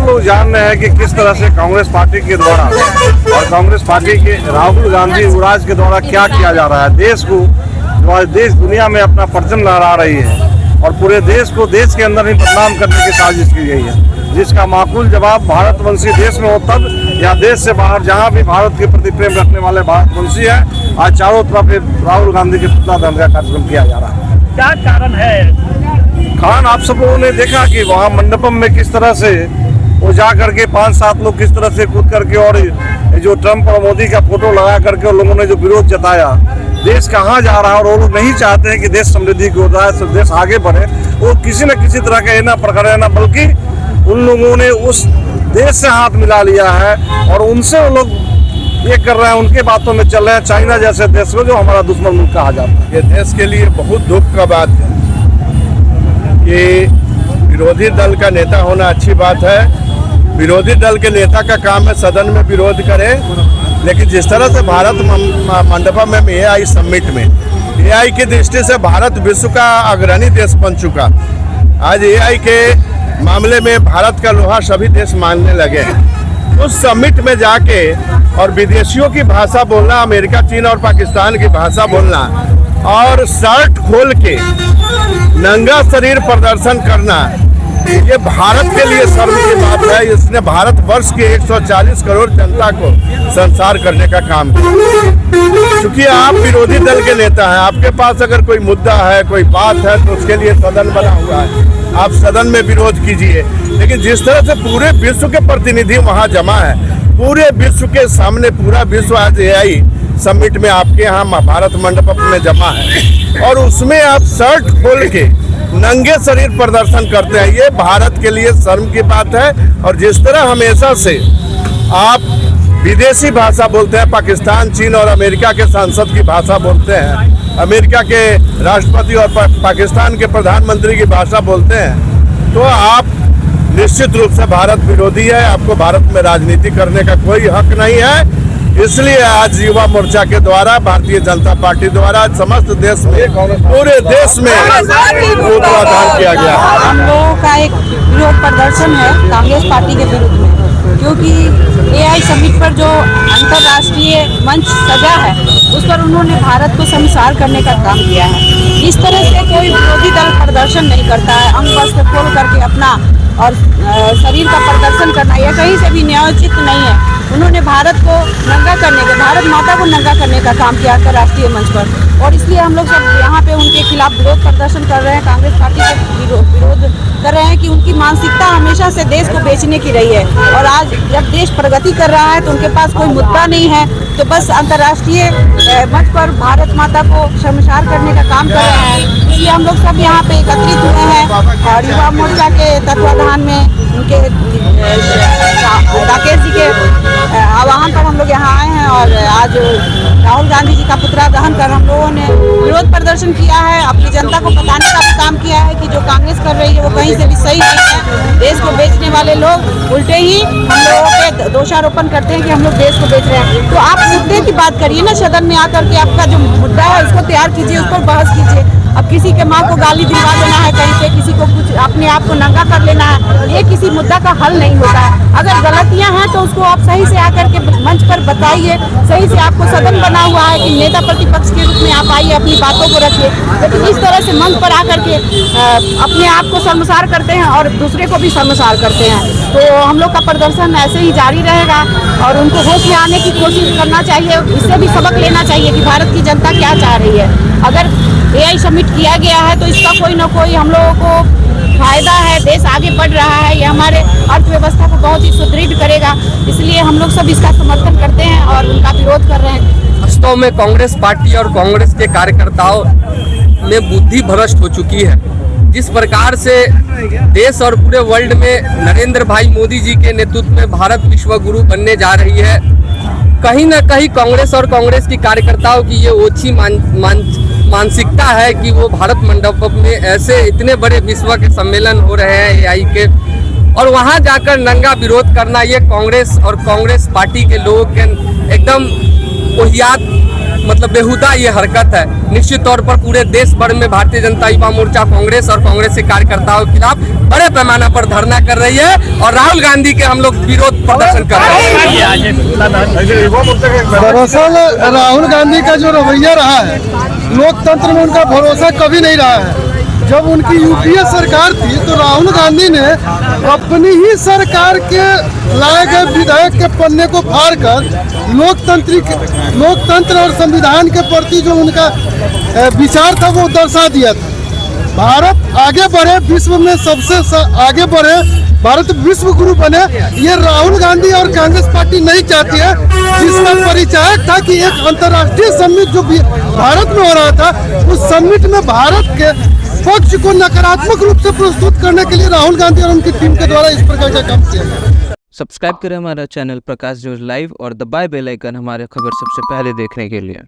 लोग जान रहे हैं कि किस तरह से कांग्रेस पार्टी के द्वारा और कांग्रेस पार्टी के राहुल गांधी युवराज के द्वारा क्या किया जा रहा है। देश को जो आज देश दुनिया में अपना परचम लहरा रही है और पूरे देश को देश के अंदर ही बदनाम करने की साजिश की गई है, जिसका माकूल जवाब भारतवंशी देश में हो तब या देश से बाहर जहां भी भारत के प्रति प्रेम रखने वाले भारतवंशी है, आज चारों तरफ राहुल गांधी के पुतला दहन का कार्यक्रम किया जा रहा है। क्या कारण है? कारण आप सब लोगों ने देखा कि वहाँ मंडपम में किस तरह से वो जा करके 5-7 लोग किस तरह से कूद करके और जो ट्रंप और मोदी का फोटो लगा करके उन लोगों ने जो विरोध जताया, देश कहाँ जा रहा है और वो लोग नहीं चाहते हैं कि देश समृद्धि की ओर जाए, देश आगे बढ़े। वो किसी न किसी तरह का ना प्रकार है ना, बल्कि उन लोगों ने उस देश से हाथ मिला लिया है और उनसे वो लोग ये कर रहे हैं, उनके बातों में चल रहे हैं। चाइना जैसे देश में जो हमारा दुश्मन मुल्क कहा जाता है। ये देश के लिए बहुत दुख का बात है कि विरोधी दल का नेता होना अच्छी बात है। विरोधी दल के नेता का काम है सदन में विरोध करे, लेकिन जिस तरह से भारत मंडपम में AI समिट में AI की दृष्टि से भारत विश्व का अग्रणी देश बन चुका। आज AI के मामले में भारत का लोहा सभी देश मानने लगे हैं। उस समिट में जाके और विदेशियों की भाषा बोलना, अमेरिका, चीन और पाकिस्तान की भाषा बोलना और शर्ट खोल के नंगा शरीर प्रदर्शन करना, ये भारत के लिए शर्म की बात है। इसने भारत वर्ष के 140 करोड़ जनता को संसार करने का काम किया। क्योंकि आप विरोधी दल के नेता हैं, आपके पास अगर कोई मुद्दा है, कोई बात है, तो उसके लिए सदन बना हुआ है, आप सदन में विरोध कीजिए। लेकिन जिस तरह से पूरे विश्व के प्रतिनिधि वहाँ जमा है, पूरे विश्व के सामने पूरा विश्व आज AI समिट में आपके यहाँ भारत मंडपम में जमा है और उसमें आप शर्ट खोल के नंगे शरीर प्रदर्शन करते हैं, ये भारत के लिए शर्म की बात है। और जिस तरह हमेशा से आप विदेशी भाषा बोलते हैं, पाकिस्तान, चीन और अमेरिका के सांसद की भाषा बोलते हैं, अमेरिका के राष्ट्रपति और पाकिस्तान के प्रधानमंत्री की भाषा बोलते हैं, तो आप निश्चित रूप से भारत विरोधी है। आपको भारत में राजनीति करने का कोई हक नहीं है। इसलिए आज युवा मोर्चा के द्वारा, भारतीय जनता पार्टी द्वारा समस्त देश में, पूरे देश में पुतलादान किया गया। हम लोगों का एक विरोध प्रदर्शन है कांग्रेस पार्टी के विरुद्ध में, क्योंकि AI समिट पर जो अंतर्राष्ट्रीय मंच सजा है उस पर उन्होंने भारत को शर्मसार करने का काम किया है। इस तरह से कोई विरोधी दल प्रदर्शन नहीं करता है। अंग वस्त्र खोल करके अपना और शरीर का प्रदर्शन करना यह कहीं से भी न्यायोचित नहीं है। उन्होंने भारत को नंगा करने का, भारत माता को नंगा करने का काम किया अंतर्राष्ट्रीय मंच पर, और इसलिए हम लोग सब यहाँ पे उनके खिलाफ विरोध प्रदर्शन कर रहे हैं। कांग्रेस पार्टी के विरोध कर रहे हैं कि उनकी मानसिकता हमेशा से देश को बेचने की रही है और आज जब देश प्रगति कर रहा है तो उनके पास कोई मुद्दा नहीं है, तो बस अंतर्राष्ट्रीय मंच पर भारत माता को शर्मसार करने का काम कर रहे हैं। इसलिए हम लोग सब यहाँ पे एकत्रित हुए हैं और युवा मोर्चा के तत्वाधान में उनके राकेश जी के आह्वान पर हम लोग यहाँ आए हैं और आज राहुल गांधी जी का पुतला दहन कर हम लोगों ने विरोध प्रदर्शन किया है। अपनी जनता को बताने का भी काम किया है कि जो कांग्रेस कर रही है वो कहीं से भी सही नहीं है। देश को बेचने वाले लोग उल्टे ही हम लोगों पे दोषारोपण करते हैं कि हम लोग देश को बेच रहे हैं। तो आप मुद्दे की बात करिए ना, सदन में आकर के आपका जो मुद्दा है उसको तैयार कीजिए, उस पर बहस कीजिए। अब किसी के माँ को गाली दिलवा देना है, कहीं पे किसी को कुछ अपने आप को नंगा कर लेना है, ये किसी मुद्दा का हल नहीं होता है। अगर गलतियां हैं तो उसको आप सही से आकर के मंच पर बताइए, सही से आपको सदन बना हुआ है कि नेता प्रतिपक्ष के रूप में आप आइए, अपनी बातों को रखिए। लेकिन इस तरह से मंच पर आकर के अपने आप को शर्मसार करते हैं और दूसरे को भी शर्मसार करते हैं। तो हम लोग का प्रदर्शन ऐसे ही जारी रहेगा और उनको होश में आने की कोशिश करना चाहिए, इससे भी सबक लेना चाहिए कि भारत की जनता क्या चाह रही है। अगर AI समिट किया गया है तो इसका कोई ना कोई हम लोगों को फायदा है, देश आगे बढ़ रहा है, ये हमारे अर्थव्यवस्था को बहुत ही सुदृढ़ करेगा। इसलिए हम लोग सब इसका समर्थन करते हैं और उनका विरोध कर रहे हैं। वास्तव में कांग्रेस पार्टी और कांग्रेस के कार्यकर्ताओं में बुद्धि भ्रष्ट हो चुकी है। जिस प्रकार से देश और पूरे वर्ल्ड में नरेंद्र भाई मोदी जी के नेतृत्व में भारत विश्व गुरु बनने जा रही है, कहीं ना कहीं कांग्रेस और कांग्रेस की कार्यकर्ताओं की ये ओछी मानसिकता है कि वो भारत मंडपम में ऐसे इतने बड़े विश्व के सम्मेलन हो रहे हैं AI के, और वहाँ जाकर नंगा विरोध करना, ये कांग्रेस और कांग्रेस पार्टी के लोगों के एकदम ओहियात मतलब बेहुदा ये हरकत है। निश्चित तौर पर पूरे देश भर में भारतीय जनता युवा मोर्चा कांग्रेस और कांग्रेस के कार्यकर्ताओं के खिलाफ बड़े पैमाने पर धरना कर रही है और राहुल गांधी के हम लोग विरोध प्रदर्शन कर रहे हैं। दरअसल राहुल गांधी का जो रवैया रहा है, लोकतंत्र में उनका भरोसा कभी नहीं रहा है। जब उनकी यूपीए सरकार थी तो राहुल गांधी ने अपनी ही सरकार के लाए गए विधेयक के पन्ने को फाड़कर लोकतंत्र और संविधान के प्रति जो उनका विचार था वो दर्शा दिया था। भारत आगे बढ़े, विश्व में सबसे आगे बढ़े, भारत विश्व गुरु बने, ये राहुल गांधी और कांग्रेस पार्टी नहीं चाहती है। जिसका परिचायक था कि एक अंतर्राष्ट्रीय समिट जो भारत में हो रहा था, उस समिट में भारत के पक्ष को नकारात्मक रूप से प्रस्तुत करने के लिए राहुल गांधी और उनकी टीम के द्वारा इस प्रकार का काम किया गया। सब्सक्राइब करें हमारा चैनल प्रकाश न्यूज़ लाइव और दबाए बेल आइकन हमारे खबर सबसे पहले देखने के लिए।